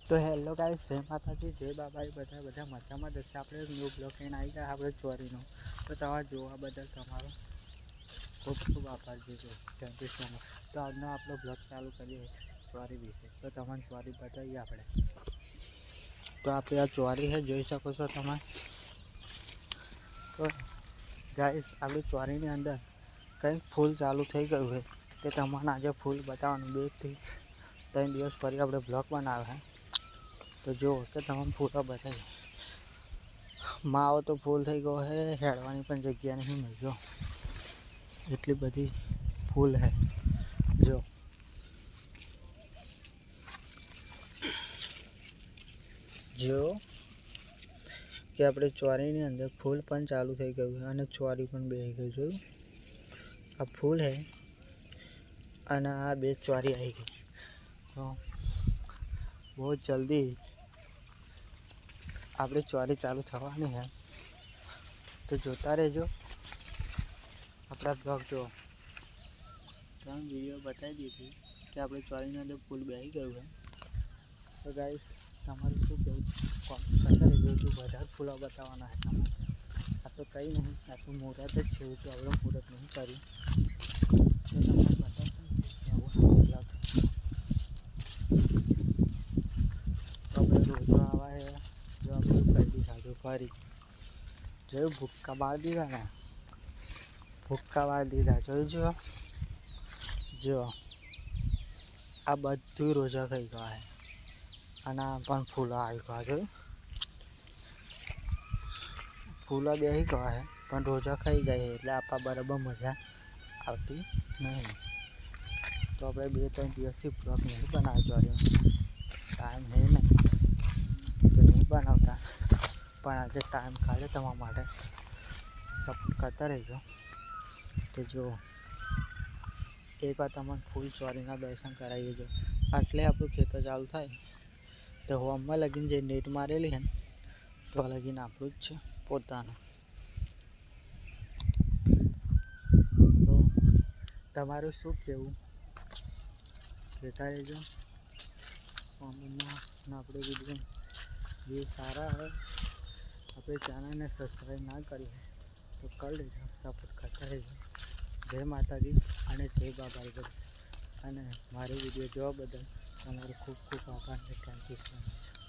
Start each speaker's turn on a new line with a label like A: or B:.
A: तो hello guys, जय माता जी, जय बाबाई। બધા મજામાં જ હશે। આપણે ન્યૂ બ્લોગ લઈને આવી ગયા આપણે ચોરીનો। તો તમારે જોવા બદલ તમારો ખૂબ ખૂબ આભાર જીજો, થેન્ક યુ સો મચ। તો આજનો આપણો બ્લોગ ચાલુ કરીએ ચોરી વિશે। તો તમને ચોરી બતાવીએ આપણે। તો આપણે આ ચોરી છે, જોઈ શકો છો તમે। તો ગાઈસ, આપણી ચોરીની અંદર કંઈક ફૂલ ચાલુ થઈ ગયું છે। તે તમને આજે ફૂલ બતાવવાનું 2 થી 3 દિવસ ફરી આપણે બ્લોગ બનાવ્યા। तो जो કે તમામ ફૂલો બતાવી માવો તો ફૂલ થઈ ગયો હે, હેડવાની પણ જગ્યા નહીં મળજો, એટલી બધી ફૂલ હે। જો જો કે આપણે ચોરીની અંદર ફૂલ પણ ચાલુ થઈ ગયું છે અને ચોરી પણ બેસી ગઈ। જોયું, આ ફૂલ હે અને આ બે ચોરી આવી ગઈ। તો બહુ જલ્દી આપણે ચોરી ચાલુ થવાની है, तो જોતા રહેજો આપણા બ્લોગ। જો તમે વિડીયો બતાવી દીધી કે આપણે ચોરીની અંદર ફૂલ બેસી ગયું है। તો ગાઈસ, તમારું શું કહેવું કોમેન્ટ કરતા રહેજો। જો વધારે ફૂલો બતાવવાના है તમારે। આ તો કંઈ નહીં, આ તો મુહૂર્ત જ છે, તો આપણે મુહૂર્ત નહીં કર્યું તો તમને બતાવશે કેવું બ્લોગ। તો આપણે રોજો આવા है, जो આપણે કરી દીધા ફરી જોયું, ભૂક્કા બાળ દીધા ને, ભૂક્કા બાળ દીધા। જોયું, જો આ બધું રોજા થઈ ગયા છે અને આ પણ ફૂલો આવી ગયા। જોયું, ફૂલો બેસી ગયા છે પણ રોજા ખાઈ જાય એટલે આપણા બરાબર મજા આવતી નહીં। તો આપણે 2-3 દિવસથી બ્લોગ નહીં બનાવી ચોરીનો, ટાઈમ है नहीं तो नहीं બનાવતા, પણ આજે ટાઈમ કાઢે તમારા માટે, સપોર્ટ કરતા રહેજો। તો જો એકવાર તમને ફૂલ ચોરીના દર્શન કરાવીએ। જો આટલે આપણું ખેતર ચાલુ થાય તો હોમમાં લગીને જે નેટ મારેલી છે ને, તો લગીને આપણું જ છે પોતાનું। તો તમારું શું કહેવું કહેતા રહેજો કોમેન્ટમાં। આપણે વિડીયો જે સારા હોય, આપણે ચેનલને સબસ્ક્રાઈબ ના કરી હોય તો કરી લેજો, સપોર્ટ કરતા રહેજો। જય માતાજી અને જય બાબાઈ। અને મારી વિડીયો જોવા બદલ તમારો ખૂબ ખૂબ આભાર, થેન્ક યુ સો મચ।